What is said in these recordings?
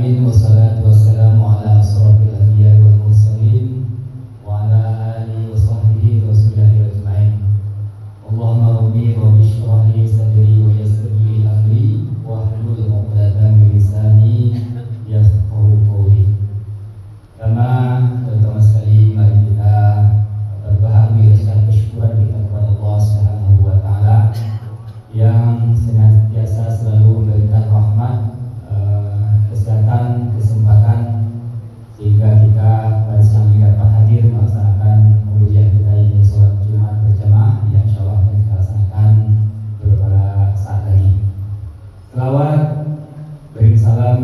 alamin, wassalatu wassalamu ala asrofil anbiya wal mursalin wa ala alihi wa sahbihi rasulillahi ajma'in. Allahumma rabbi shrah li sadri wa yassir li amri wahlul 'uqdatam min lisani yafqahu qawli. Teman-teman sekalian, mari kita berbahagia dan bersyukur kita kepada Allah Subhanahu wa taala yang senantiasa selalu memberikan rahmat, kesehatan, kesempatan sehingga kita pada siang ini dapat hadir melaksanakan pengujian kita ini sholat Jumat berjamaah yang insyaallah akan kita laksanakan beberapa saat lagi. Selawat, beri salam,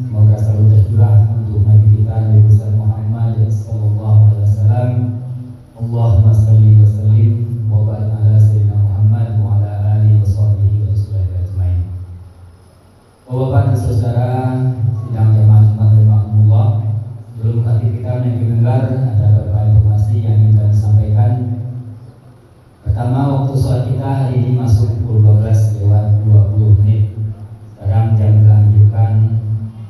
semoga selalu tercurah untuk Nabi kita Nabi besar Muhammad sallallahu alaihi wasallam. Allahumma shalli wa sallim wa barik ala sayyidina Muhammad wa ala alihi wa sahbihi wa sallam ajmain. Bapak dan saudara sidang jamaah Jumat rahimakumullah, sebelum hati kita mendengar ada beberapa informasi yang ingin kami sampaikan. Pertama, waktu sholat kita hari ini masuk pukul 12 lewat 20 menit. Sekarang jam telah menunjukkan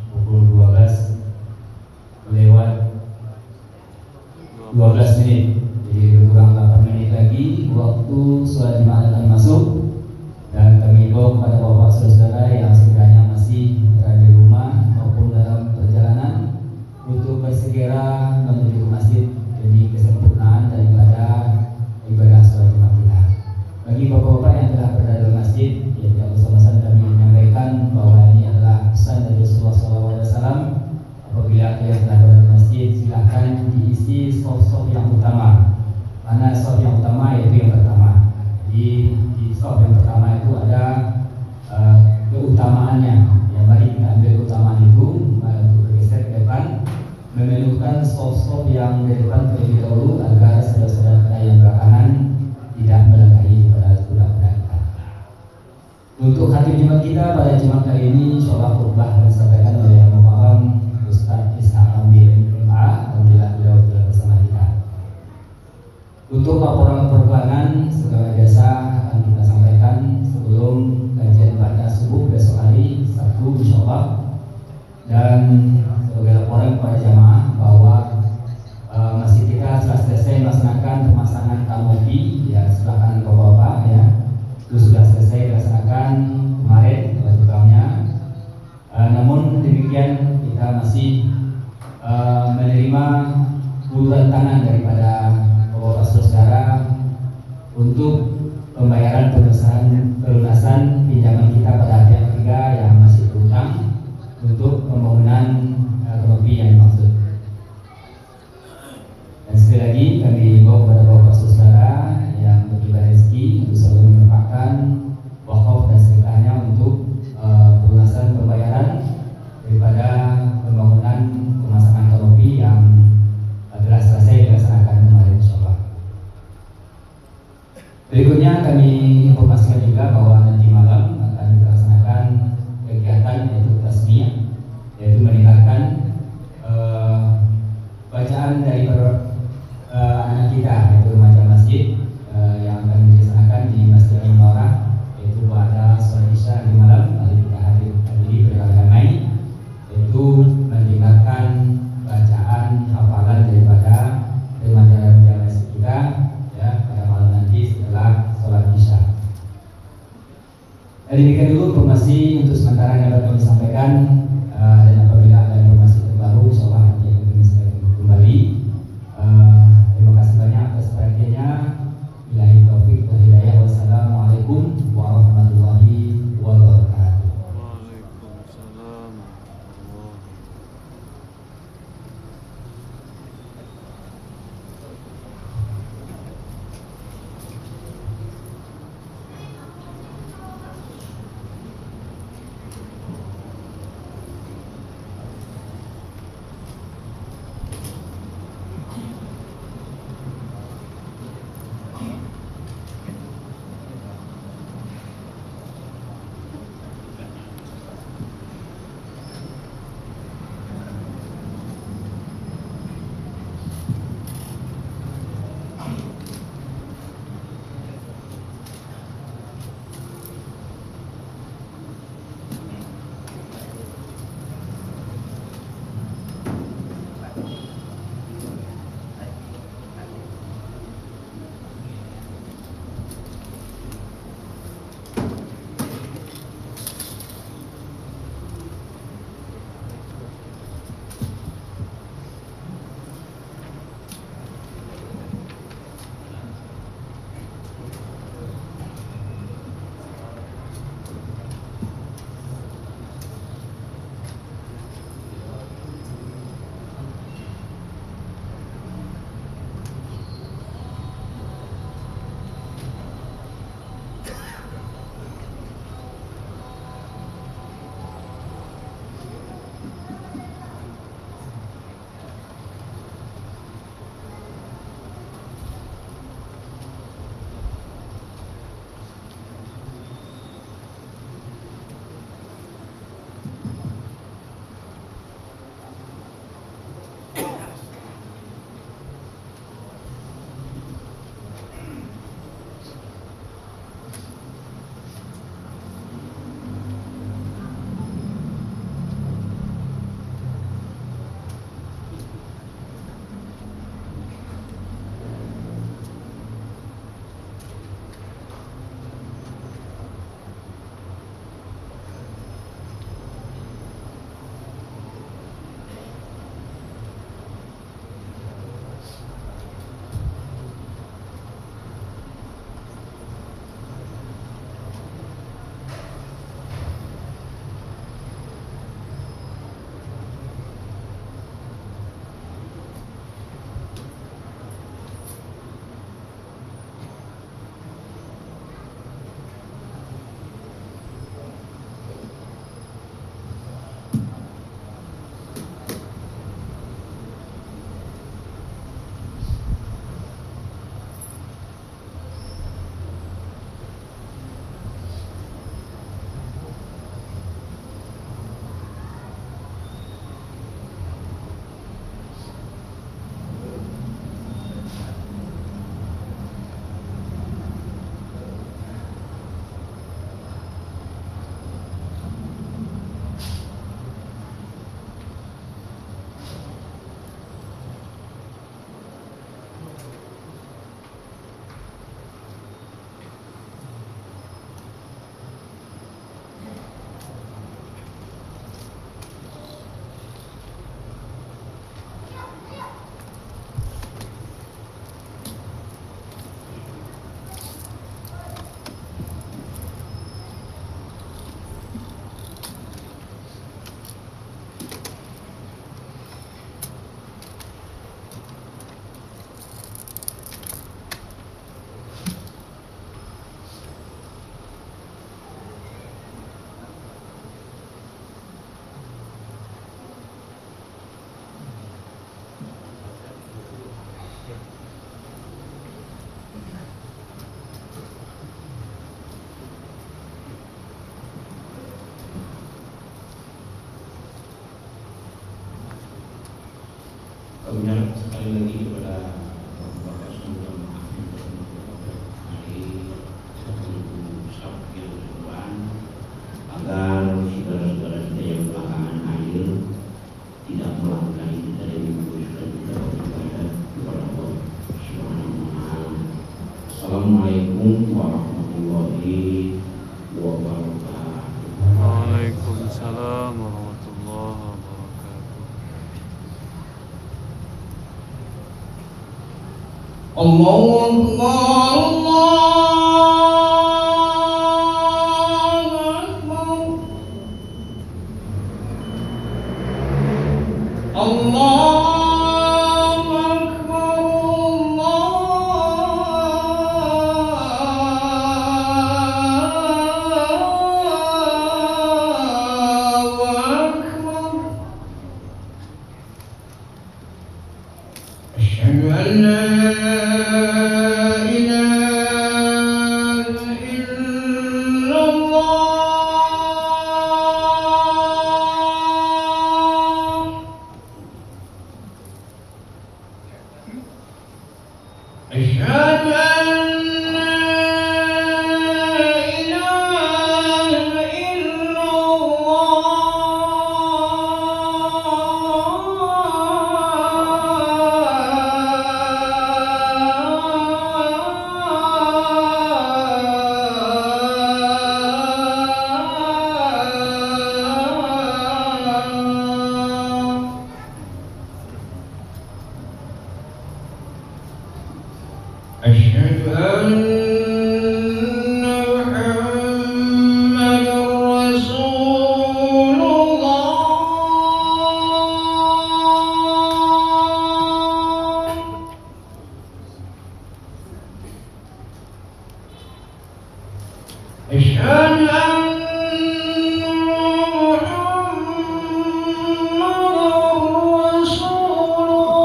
pukul 12 lewat 12 menit. Jadi kurang 8 menit lagi waktu sholat Jumat akan masuk. Dan kami himbau kepada bapak saudara yang sekiranya masih berada di rumah maupun dalam perjalanan untuk bersegera menuju ke masjid demi kesempurnaan daripada ibadah sholat Jumat kita. Bagi bapak-bapak yang telah berada di masjid, ya tidak bosan-bosan kami menyampaikan bahwa ini adalah pesan dari Rasulullah SAW. Apabila kalian telah berada di masjid, silahkan diisi saf-saf yang utama. Mana saf yang utama? Yaitu yang pertama. Di saf yang pertama itu ada keutamaannya. Ya, mari kita ambil keutamaan itu untuk bergeser ke depan, memenuhkan saf-saf yang di depan terlebih dahulu agar saudara-saudara kita yang belakangan tidak melangkahi pada budak-budak kita. Untuk khatib Jumat kita pada Jumat kali ini, insyaallah khutbah akan disampaikan oleh Yang Mukarram Ustaz Ishaq Ambil MA. Alhamdulillah beliau telah bersama kita. Untuk laporan perkembangan segala jasa akan kita sampaikan sebelum kajian pada subuh besok hari Sabtu insyaallah. Dan sebagai laporan kepada jamaah bahwa masjid kita telah selesai melaksanakan pemasangan kanopi ya sebelah kanan bapak-bapak ya. Itu sudah selesai dilaksanakan kemarin tukangnya. Namun demikian kita masih menerima uluran tangan daripada bapak saudara untuk pembayaran pelunasan pinjaman kita pada pihak ketiga yang masih berutang untuk pembangunan kanopi yang dimaksud. Dan sekali lagi kami himbau kepada bapak saudara yang berlimpah rezeki untuk selalu menempatkan wakaf dan sedekahnya untuk pelunasan pembayaran daripada pembangunan pemasangan kanopi yang telah selesai dilaksanakan kemarin insyaallah. Berikutnya kami informasikan juga bahwa nanti malam akan dilaksanakan kegiatan yaitu tasmiyah, yaitu mendengarkan bacaan dari anak kita yaitu remaja masjid yang akan dilaksanakan di Masjid Al-Munawwarah, yaitu pada sholat Isya di malam. Mari kita hadiri beramai-ramai yaitu mendengarkan bacaan hafalan daripada remaja masjid kita ya pada malam nanti setelah sholat Isya. Demikian dulu informasi untuk sementara yang dapat kami sampaikan, dan apabila ada informasi terbaru insyaallah nanti akan kami sampaikan kembali. Terima kasih banyak atas perhatiannya. Billahi taufiq wal hidayah. Wassalamualaikum warahmatullahi wabarakatuh. Waalaikumsalam. Kami sekali lagi kepada Bapak semoga maaf yang hari satu Sabtu yang depan agar saudara-saudara kita yang belakangan hadir tidak melakukan itu dari minggu sudah kita beribadah kepada Allah Subhanahu wa Ta'ala. Assalamualaikum warahmatullahi wabarakatuh. Waalaikumsalam warahmatullahi wabarakatuh. Allahu Akbar. أشهد أن لا إله إلا الله. أشهد أن لا إله إلا أشهد أن محمدا رسول الله. أشهد أن محمدا رسول الله.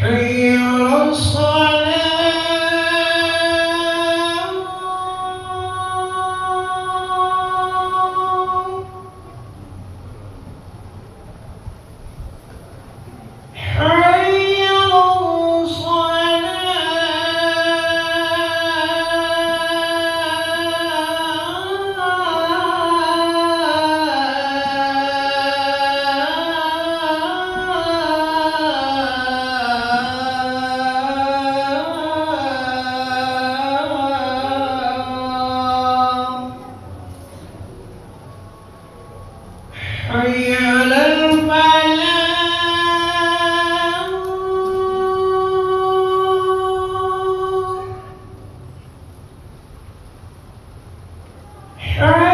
حي على الصلاة. حي على الصلاة. حي على الفلاح. حي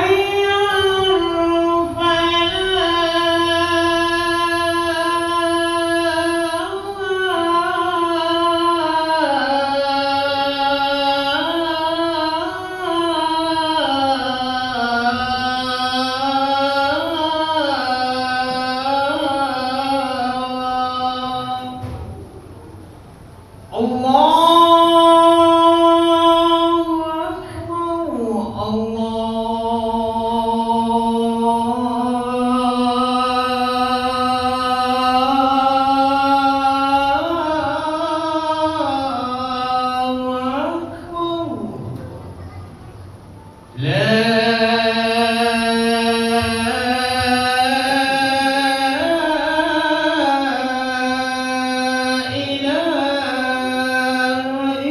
على الفلاح. الله أكبر. الله أكبر. لا إله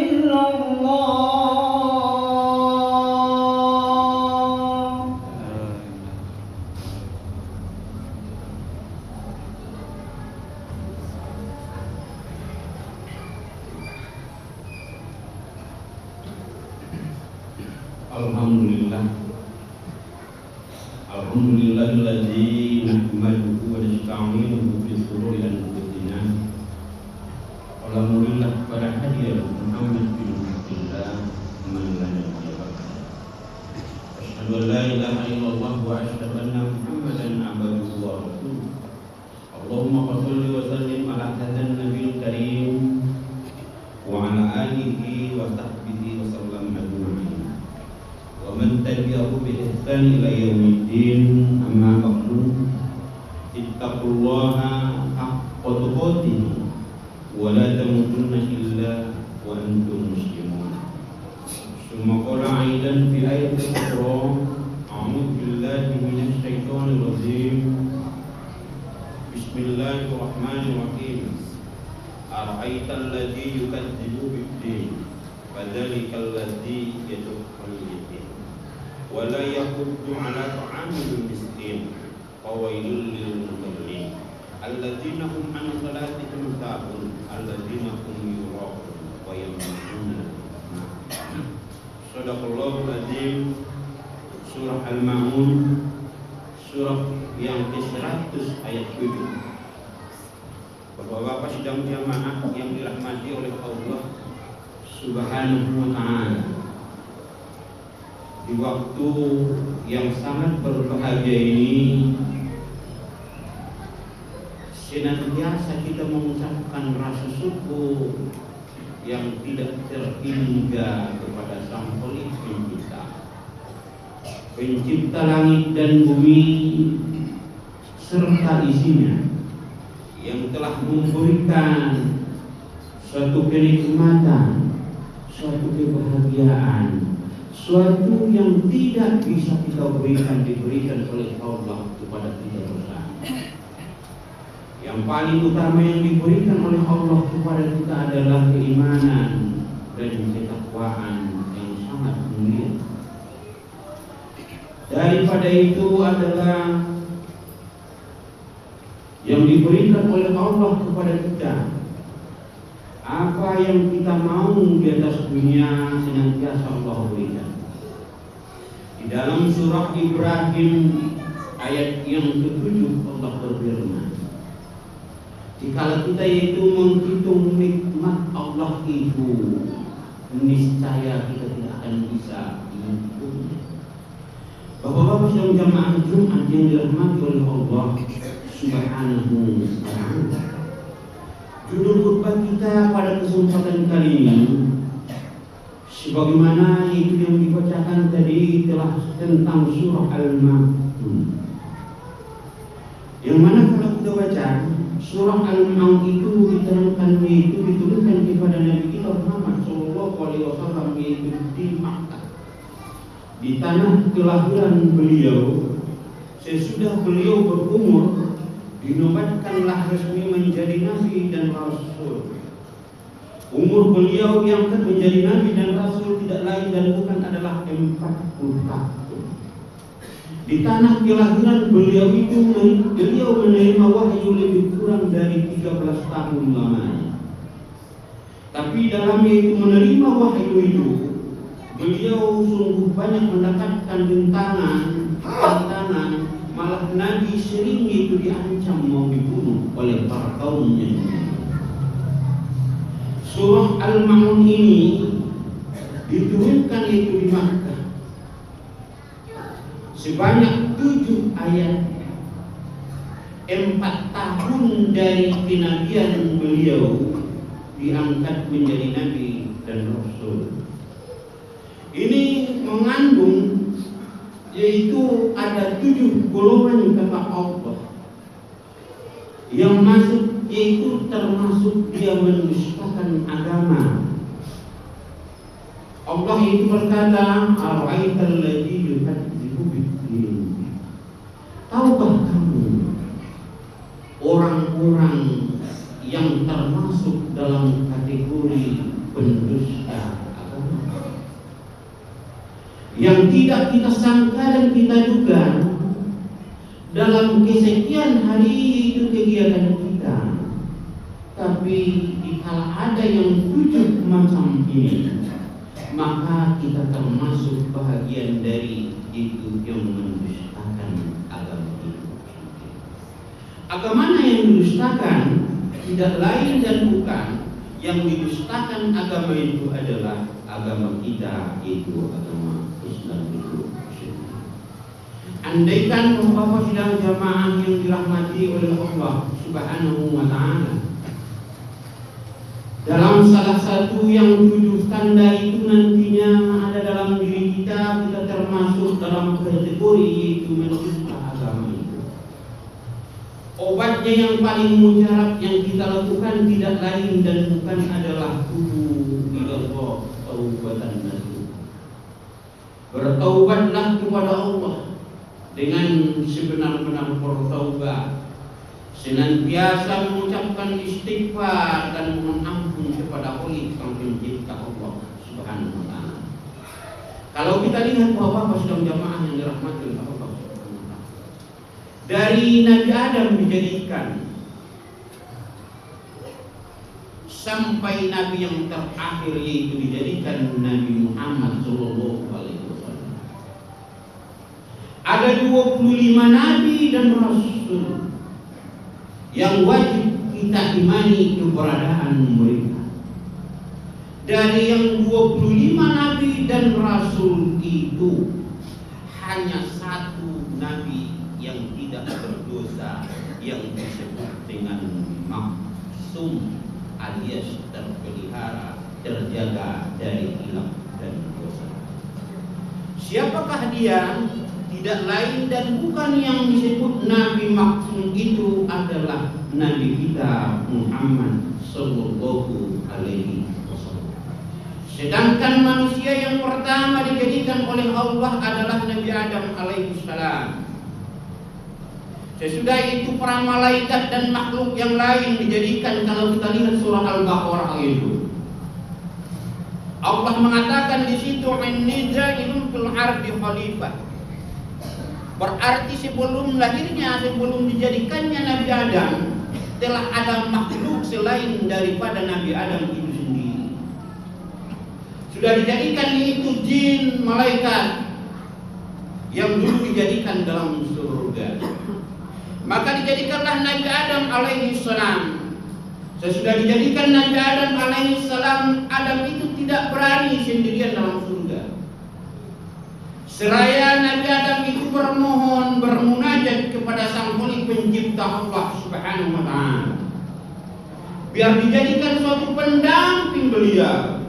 إلا الله. Alhamdulillah. Alhamdulillahilladzi nahmaduhu wa nasta'inuhu bi shururi anfusina. Alhamdulillah pada hadir Muhammad bin Abdullah man la nabiyya ba'da. Asyhadu Allahumma shalli wa sallim ala hadzal nabiyil karim wa ala alihi wa sahbihi wa sallam ajma'in wa man tabi'ahu bi ihsan ila yaumiddin. Amma ba'du, ittaqullaha haqqa tuqatih wa la tamutunna illa wa antum muslimun. Summa qala aidan fi ayatil ukhra, a'udzu billahi minasy syaithanir rajim. Bismillahirrahmanirrahim. Ara'aital ladzi yukadzibu bid-din, fadzalikal ladzi yad'ul yatim wa la yahuddu 'ala ta'amil miskin, fawailul lil musallin alladzina hum 'an salatihim sahun, alladzina hum yura'un wa yamna'un. Shadaqallahul azim. Surah Al-Ma'un, surah yang ke-100 ayat 7. Bapak-bapak sidang jamaah yang dirahmati oleh Allah Subhanahu wa ta'ala, di waktu yang sangat berbahagia ini senantiasa kita mengucapkan rasa syukur yang tidak terhingga kepada Sang Pencipta, Pencipta langit dan bumi serta isinya, yang telah memberikan suatu kenikmatan, suatu kebahagiaan, suatu yang tidak bisa kita berikan, diberikan oleh Allah kepada kita bersama. Yang paling utama yang diberikan oleh Allah kepada kita adalah keimanan dan ketakwaan yang sangat mulia. Daripada itu adalah yang diberikan oleh Allah kepada kita. Apa yang kita mau di atas dunia senantiasa Allah berikan. Di dalam surah Ibrahim ayat yang ke-7 Allah berfirman, jika kita itu menghitung nikmat Allah itu, niscaya kita tidak akan bisa menghitungnya. Bapak-bapak sedang jamaah Jumat yang dirahmati oleh Allah Subhanahu wa ta'ala, judul khutbah kita pada kesempatan kali ini, sebagaimana itu yang dibacakan tadi, telah tentang surah Al-Ma'un, yang mana kalau kita baca surah Al-Ma'un itu diterangkan, itu dituliskan kepada Nabi kita Muhammad SAW, yaitu di Makkah, di tanah kelahiran beliau. Sesudah beliau berumur, dinobatkanlah resmi menjadi nabi dan rasul. Umur beliau diangkat menjadi nabi dan rasul tidak lain dan bukan adalah 40 tahun. Di tanah kelahiran beliau itu beliau menerima wahyu lebih kurang dari 13 tahun lamanya. Tapi dalam itu menerima wahyu itu, beliau sungguh banyak mendapatkan tantangan, malah Nabi sering itu diancam mau dibunuh oleh para kaumnya. Surah Al-Ma'un ini diturunkan itu di Makkah, sebanyak 7 ayat, 4 tahun dari kenabian beliau diangkat menjadi nabi dan rasul. Ini mengandung, yaitu ada 7 golongan kata Allah yang masuk, yaitu termasuk dia mendustakan agama. Allah itu berkata, ara'aital ladzi yukadzibu bid-din. Tahukah kamu orang-orang yang termasuk dalam kategori pendusta agama, yang tidak kita sangka dan kita duga dalam kesekian hari itu kegiatan kita, tapi dikala ada yang 7 macam ini, maka kita termasuk bahagian dari itu yang mendustakan agama itu. Agama yang didustakan tidak lain dan bukan, yang didustakan agama itu adalah agama kita, itu agama Islam itu. Andaikan Bapak sidang jamaah yang dirahmati oleh Allah Subhanahu wa ta'ala, dalam salah satu yang 7 tanda itu nantinya ada dalam diri kita, kita termasuk dalam kategori yaitu mencinta agama itu. Obatnya yang paling mujarab yang kita lakukan tidak lain dan bukan adalah tubu ilallah taubatan nasuha. Bertaubatlah kepada Allah dengan sebenar-benar bertaubat, senantiasa mengucapkan istighfar dan mohon ampun kepada Sang Pencipta Allah Subhanahu wa ta'ala. Kalau kita lihat bahwa sidang jamaah yang dirahmati oleh Allah Subhanahu wa ta'ala, dari Nabi Adam dijadikan sampai Nabi yang terakhir yaitu dijadikan Nabi Muhammad sallallahu alaihi wasallam, ada 25 nabi dan rasul yang wajib kita imani keberadaan mereka. Dari yang 25 nabi dan rasul itu, hanya 1 nabi yang tidak berdosa yang disebut dengan maksum alias terpelihara, terjaga dari hilaf dan dosa. Siapakah dia? Tidak lain dan bukan yang disebut Nabi maksum itu adalah Nabi kita Muhammad sallallahu alaihi wasallam. Sedangkan manusia yang pertama dijadikan oleh Allah adalah Nabi Adam alaihi salam. Sesudah itu para malaikat dan makhluk yang lain dijadikan. Kalau kita lihat surah Al-Baqarah itu, Allah mengatakan di situ inni ja'ilun fil ardi khalifah. Berarti sebelum lahirnya, sebelum dijadikannya Nabi Adam, telah ada makhluk selain daripada Nabi Adam itu sendiri. Sudah dijadikan itu jin, malaikat yang dulu dijadikan dalam surga. Maka dijadikanlah Nabi Adam alaihi salam. Sesudah dijadikan Nabi Adam alaihi salam, Adam itu tidak berani sendirian dalam surga. Seraya Nabi Adam itu bermohon, bermunajat kepada Sang Pencipta Allah Subhanahu wa ta'ala, biar dijadikan suatu pendamping beliau.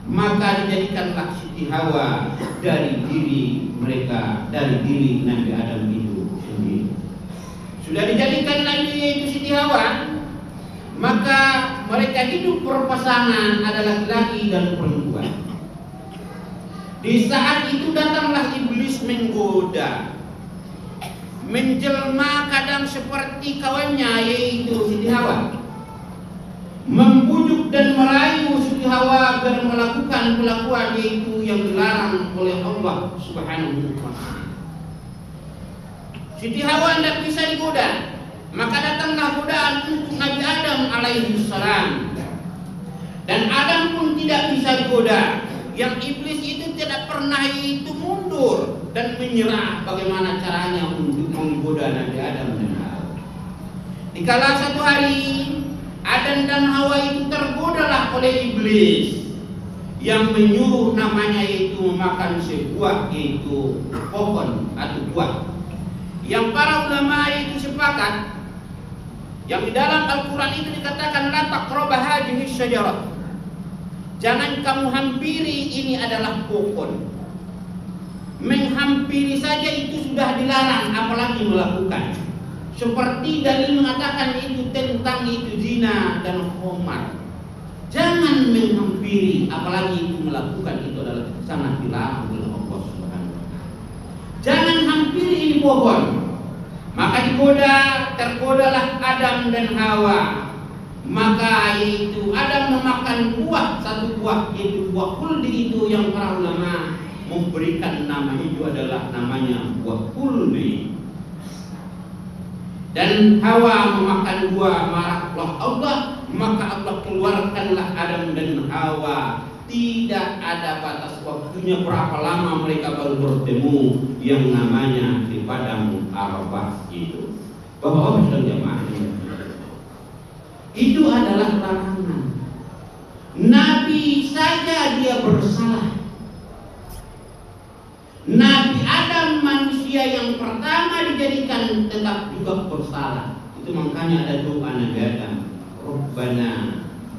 Maka dijadikanlah Siti Hawa dari diri mereka, dari diri Nabi Adam itu sendiri. Sudah dijadikan Nabi itu Siti Hawa, maka mereka hidup berpasangan, ada laki-laki dan perempuan. Di saat itu datanglah iblis menggoda, menjelma kadang seperti kawannya yaitu Siti Hawa, membujuk dan merayu Siti Hawa agar melakukan kelakuan yaitu yang dilarang oleh Allah Subhanahu wa ta'ala. Siti Hawa tidak bisa digoda, maka datanglah godaan untuk Nabi Adam alaihi salam, dan Adam pun tidak bisa digoda. Yang iblis itu tidak pernah itu mundur dan menyerah bagaimana caranya untuk menggoda Nabi Adam dan Hawa. Dikala satu hari Adam dan Hawa itu tergodalah oleh iblis yang menyuruh namanya itu memakan sebuah yaitu pohon atau buah, yang para ulama itu sepakat, yang di dalam Al-Quran itu dikatakan la taqrabah hadhihi syajarah, jangan kamu hampiri, ini adalah pohon. Menghampiri saja itu sudah dilarang, apalagi melakukan. Seperti dalil mengatakan itu tentang itu zina dan khamar. Jangan menghampiri, apalagi itu melakukan, itu adalah sangat dilarang oleh Allah Subhanahu wa ta'ala. Jangan hampiri ini pohon. Maka tergodalah Adam dan Hawa. Maka itu Adam memakan buah, satu buah yaitu buah kuldi itu yang para ulama memberikan nama itu adalah namanya buah kuldi. Dan Hawa memakan buah marahlah Allah, maka Allah keluarkanlah Adam dan Hawa. Tidak ada batas waktunya berapa lama mereka baru bertemu yang namanya di padang Arafah itu. Bapak-bapak dan jamaah, itu adalah larangan. Nabi saja dia bersalah. Nabi Adam manusia yang bersalah. Itu makanya ada doa Nabi Adam, Rabbana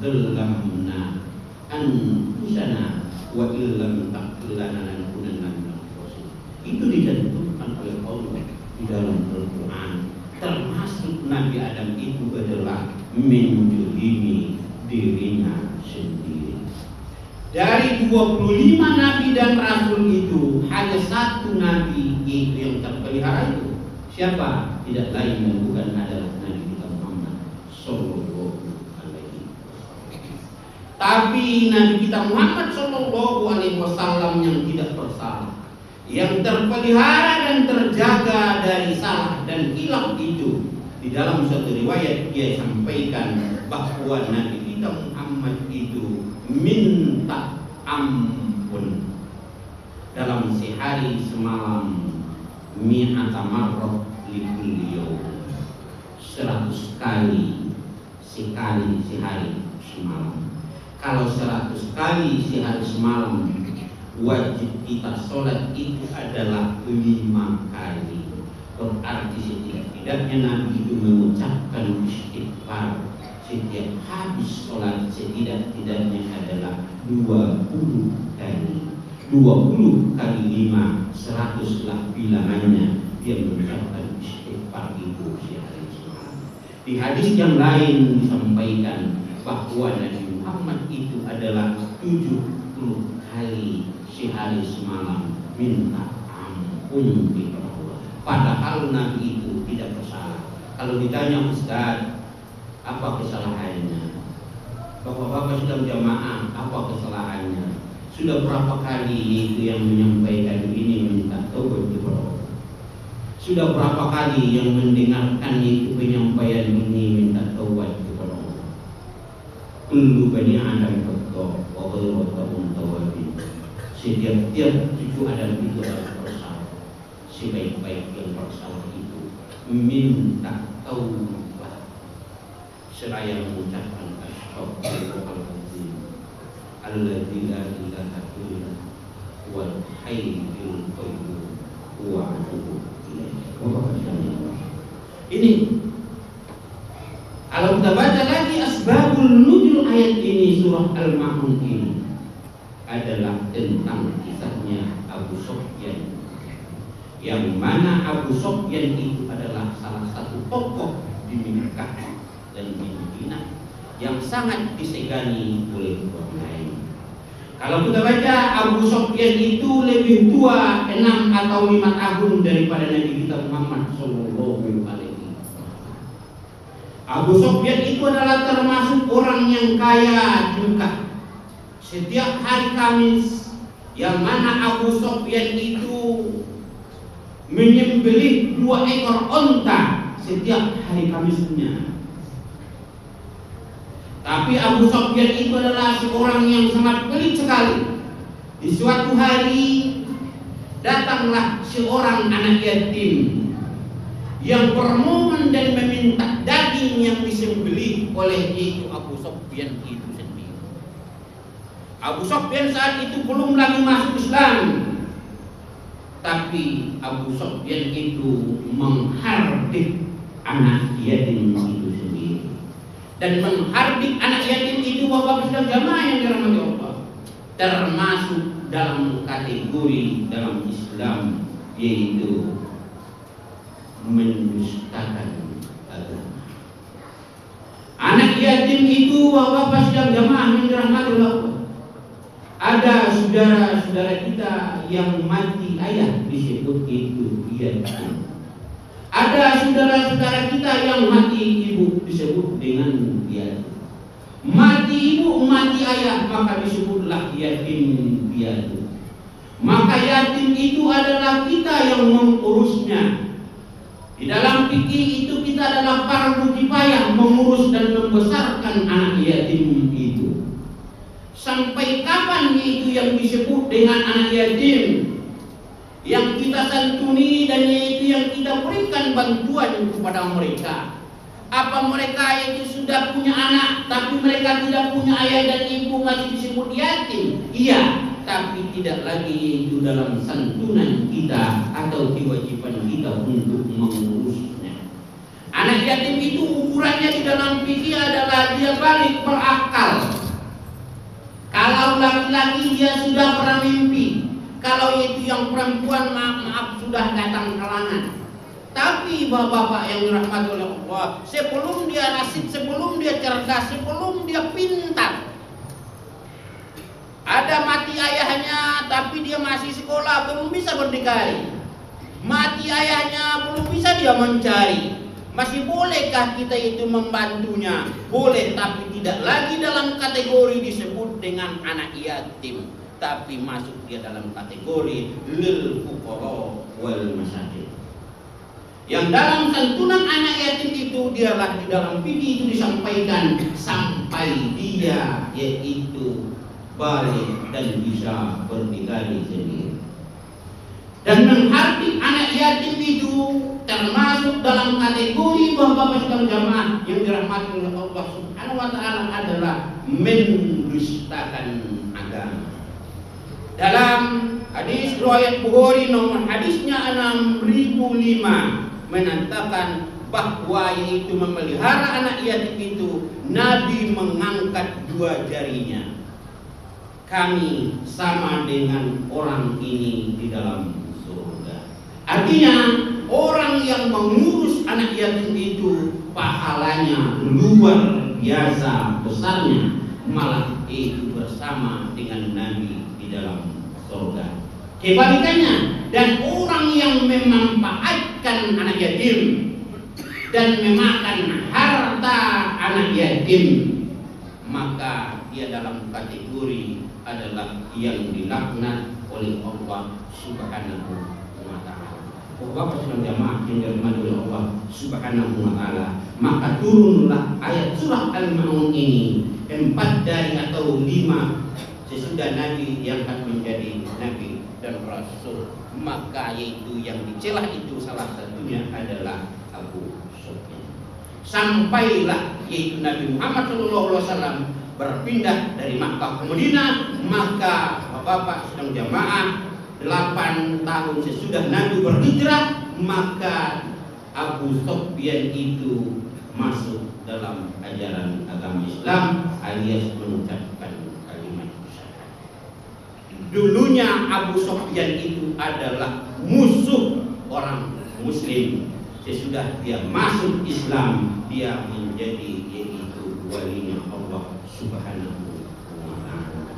dzalamna anfusana wa illam taghfir lana lanakunanna minal khasirin. Itu dicantumkan oleh Allah di dalam Al-Quran. Termasuk Nabi Adam itu adalah menjolimi dirinya sendiri. Dari 25 nabi dan rasul itu hanya satu nabi itu yang terpelihara itu. Siapa? Tidak lain dan bukan adalah Nabi kita Muhammad Sallallahu Alaihi Wasallam. Tapi Nabi kita Muhammad Sallallahu Alaihi Wasallam yang tidak bersalah, yang terpelihara dan terjaga dari salah dan hilaf itu. Di dalam suatu riwayat dia sampaikan bahwa Nabi kita Muhammad itu minta ampun dalam sehari semalam mi'ata marrah likulli yawm, 100 kali sehari semalam. Kalau 100 kali sehari semalam, wajib kita sholat itu adalah 5 kali. Berarti setidak-tidaknya Nabi itu mengucapkan istighfar setiap habis sholat setidak-tidaknya adalah 20 kali. 20 kali 5, 100 lah bilangannya dia mengucapkan istighfar itu sehari semalam. Di hadis yang lain disampaikan bahwa Nabi Muhammad itu adalah 70 kali sehari semalam minta ampun kepada Allah. Padahal Nabi itu tidak bersalah. Kalau ditanya Ustaz, apa kesalahannya? Bapak-bapak sedang jamaah, apa kesalahannya? Sudah berapa kali itu yang menyampaikan ini minta taubat kepada Allah? Sudah berapa kali yang mendengarkan itu penyampaian ini minta taubat kepada Allah? Kullu bani Adam khata' wa ghairu tawabin. Setiap cucu Adam itu adalah bersalah. Sebaik-baik yang bersalah itu minta taubat seraya mengucapkan astaghfirullahaladzim alladzi la ilaha illa huwal hayyul qayyum wa atubu ilaihi. Ini kalau kita baca lagi asbabul nuzul ayat ini, surah Al-Ma'un ini adalah tentang kisahnya Abu Sufyan, yang mana Abu Sufyan itu adalah salah satu tokoh di Mekah dan di Madinah yang sangat disegani oleh orang lain. Kalau kita baca, Abu Sufyan itu lebih tua 6 atau 5 tahun daripada Nabi kita Muhammad Sallallahu Alaihi Wasallam. Abu Sufyan itu adalah termasuk orang yang kaya di Mekah. Setiap hari Kamis, yang mana Abu Sufyan itu menyembelih 2 ekor onta setiap hari Kamisnya. Tapi Abu Sufyan itu adalah seorang yang sangat pelit sekali. Di suatu hari datanglah seorang anak yatim yang bermohon dan meminta daging yang disembelih oleh itu Abu Sufyan itu sendiri. Abu Sufyan saat itu belum lagi masuk Islam, tapi Abu Sufyan itu menghardik anak yatim itu sendiri. Dan menghardik anak yatim itu, Bapak Islam jamaah yang dirahmati Allah, termasuk dalam kategori dalam Islam, yaitu mendustakan agama. Anak yatim itu, Bapak Islam jamaah yang dirahmati Allah, ada saudara-saudara kita yang mati ayah disebut itu yatim. Ada saudara-saudara kita yang mati ibu disebut dengan yatim. Mati ibu, mati ayah, maka disebutlah yatim piatu. Maka yatim itu adalah kita yang mengurusnya. Di dalam fikih itu kita adalah fardu kifayah mengurus dan membesarkan anak yatim itu. Sampai kapan itu yang disebut dengan anak yatim? Yang kita santuni dan yaitu yang kita berikan bantuan kepada mereka. Apa mereka itu sudah punya anak tapi mereka tidak punya ayah dan ibu masih disebut yatim? Iya, tapi tidak lagi itu dalam santunan kita atau kewajiban kita untuk mengurusnya. di dalam fikih adalah dia balik berakal. Kalau laki-laki dia sudah pernah mimpi, kalau itu yang perempuan maaf sudah datang halangan. Tapi bapak-bapak yang dirahmati oleh Allah, sebelum dia nasib, sebelum dia cerdas, sebelum dia pintar, ada mati ayahnya tapi dia masih sekolah, belum bisa berdikari. Mati ayahnya, belum bisa dia mencari. Masih bolehkah kita itu membantunya? Boleh, tapi tidak lagi dalam kategori disebut dengan anak yatim, tapi masuk dia dalam kategori lil fuqara wal masakin. Yang dalam santunan anak yatim itu dialah di dalam fikih itu disampaikan sampai dia yaitu balik dan bisa berdikari sendiri. Dan menghati anak yatim itu termasuk dalam kategori bapak-bapak sekalian jamaah yang dirahmati oleh Allah Subhanahu wa taala adalah mendustakan agama. Dalam hadis riwayat Bukhari nomor hadisnya 6005 menandakan bahwa yaitu memelihara anak yatim itu Nabi mengangkat dua jarinya. Kami sama dengan orang ini di dalam surga. Artinya orang yang mengurus anak yatim itu pahalanya luar biasa besarnya, malah itu bersama dengan Nabi di dalam surga. Kebalikannya, dan orang yang memanfaatkan anak yatim dan memakan harta anak yatim, maka dia dalam kategori adalah yang dilaknat oleh Allah Subhanahu wa taala. Bapak sedang jamaah yang dirahmati oleh Allah Subhanahu wa taala, maka turunlah ayat surah Al-Maun ini 4 dari atau 5 sesudah Nabi yang akan menjadi Nabi dan Rasul. Maka yaitu yang dicela itu salah satunya adalah Abu Sufyan. Sampailah yaitu Nabi Muhammad SAW berpindah dari Makkah ke Madinah, maka bapak sedang jamaah 8 tahun sesudah Nabi berhijrah, maka Abu Sufyan itu masuk dalam ajaran agama Islam alias mengucapkan kalimat syahadat. Dulunya Abu Sufyan itu adalah musuh orang Muslim. Sesudah dia masuk Islam, dia menjadi yaitu walinya Allah Subhanahu wa ta'ala.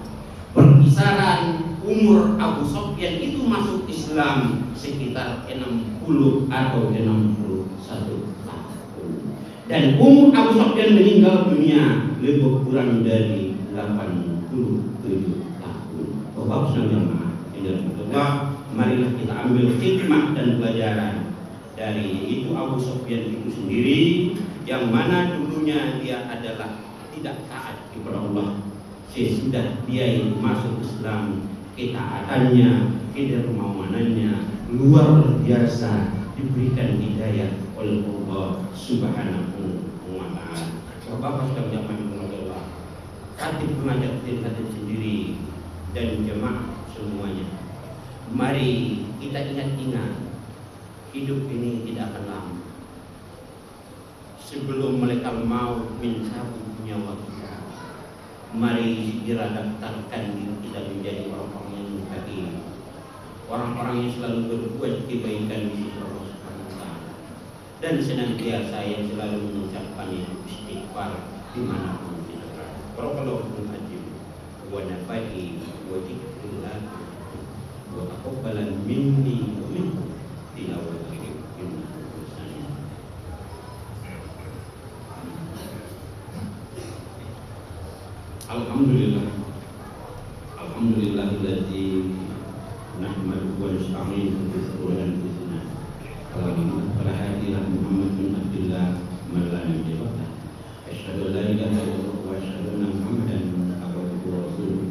Berkisaran umur Abu Sufyan itu masuk Islam sekitar 60 atau 61 tahun. Dan umur Abu Sufyan meninggal dunia lebih kurang dari 87 tahun. Bapak jamaah yang dirahmati Allah, marilah kita ambil hikmah dan pelajaran dari itu Abu Sufyan itu sendiri, yang mana dulunya dia adalah tidak taat kepada Allah. Sesudah dia itu masuk Islam, ketaatannya, kedermawanannya luar biasa, diberikan hidayah oleh Allah Subhanahu wa ta'ala. Bapak sudah menyampaikan kepada Allah, khatib mengajak khatib sendiri dan jemaah semuanya. Mari kita ingat-ingat, hidup ini tidak akan lama. Sebelum malaikat maut mencabut nyawa kita, mari segera daftarkan diri kita menjadi orang-orang yang muttaqin, orang-orang yang selalu berbuat kebaikan di sisi Allah Subhanahu wa taala, dan senantiasa yang selalu mengucapkan istighfar dimanapun kita berada. Barakallahu fiikum wa nafa'ani wa dzikrullah wa taqabbalan minni wa minkum tilawati. Alhamdulillah, alhamdulillahilladzi nahmaduhu wa nasta'inuhu bi syururi anfusina wa la hadiya Muhammad bin Abdullah man la nabiyya ba'da. Asyhadu an la ilaha illallah wa asyhadu anna Muhammadan abduhu wa rasuluh.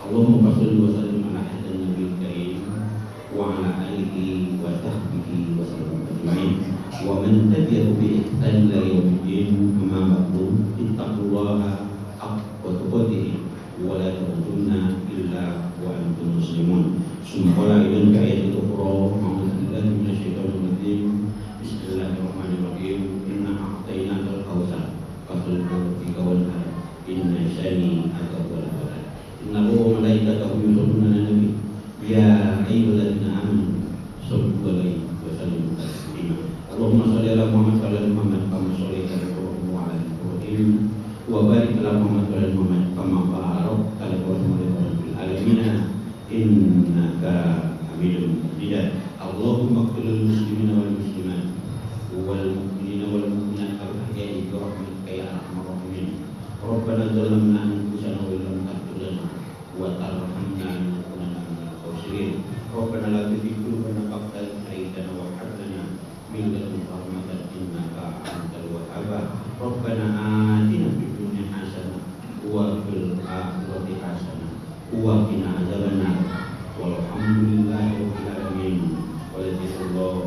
Allahumma shalli wa sallim ala hadin nabiyil karim wa ala alihi wa sahbihi wa sallam ajma'in wa man tabi'ahu bi ihsan ila yaumiddin. Amma ba'du, ittaqullaha wa tuqatih wa la tamutunna illa wa antum muslimun. Summa ilun ka ayatul ukhra, a'udzu billahi minasyaitonir rajim. Bismillahirrahmanirrahim. Inna ala Muhammad wa ala Muhammad kama barakta ala Muhammad wa ala alamin innaka Hamidum Majid. Allahumma ighfir lil muslimina wal muslimat wal mu'minina wal mu'minat al-ahya'i bi rahmatika ya arhamar rahimin. Rabbana zalamna anfusana wa lam taghfir lana wa tarhamna lanakunanna minal khasirin. Rabbana la tuzigh qulubana ba'da idh hadaytana wa hab lana min ladunka rahmatan innaka antal wahhab. Rabbana atina fid dunya hasanah wa fil akhirati hasanah wa qina adzabannar. Walhamdulillahi rabbil alamin. Walhamdulillah.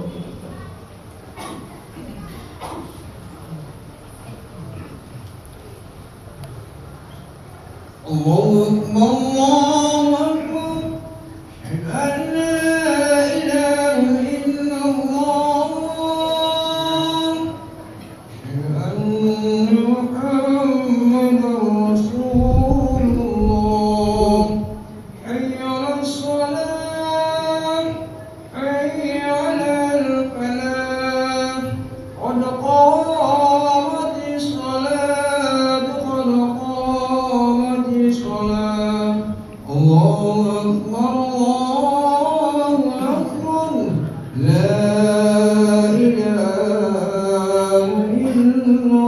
Allahu Akbar, Allahu Akbar. Asyhadu an la ilaha illallah. Asyhadu anna Muhammadar Rasulullah. Hayya 'alas shalah, hayya 'alal falah. Qad qamatis shalah, qad qamatis shalah. Allahu Akbar, Allahu Akbar. La ilaha illallah.